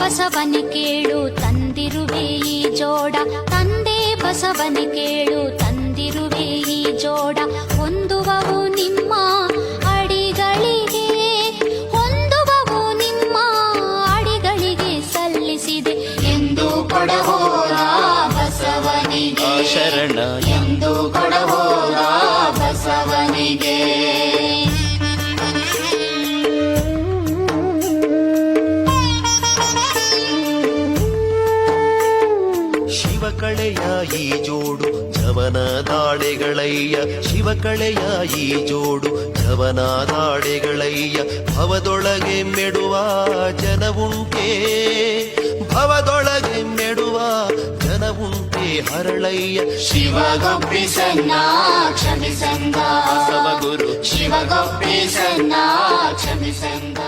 ಬಸವನೆ ಕೇಳು ತಂದಿರುವೆ ಈ ಜೋಡ, ತಂದೆ ಬಸವನೆ ಕೇಳು ತಂದಿರುವೆ ಈ ಜೋಡ. ಹೊಂದುವವು ನಿಮ್ಮ ಅಡಿಗಳಿಗೆ, ಹೊಂದುವವು ನಿಮ್ಮ ಅಡಿಗಳಿಗೆ ಸಲ್ಲಿಸಿದೆ ಎಂದು ಕೊಡಹೋರ ಬಸವನಿಗೆ ಶರಣ, ಎಂದು ಕೊಡಹೋರ ಬಸವನಿಗೆ. ಶಿವಕಳೆಯ ಈ ಜೋಡು ಜವನದಾಡೆಗಳಯ್ಯ, ಶಿವಕಳೆಯ ಈ ಜೋಡು ಜವನದಾಡೆಗಳಯ್ಯ. ಭವದೊಳಗೆ ಮೆಡುವ ಜನವುಂಟೆ, ಭವದೊಳಗೆ ಮೆಡುವ ಜನವುಂಟೆ ಹರಳಯ್ಯ. ಶಿವಗೊಪ್ಪಿಸನ್ನ ಕ್ಷಮಿಸಂದ ಬಸವ ಗುರು ಶಿವಗೊಪ್ಪಿಸನ್ನ ಕ್ಷಮಿಸಂದ.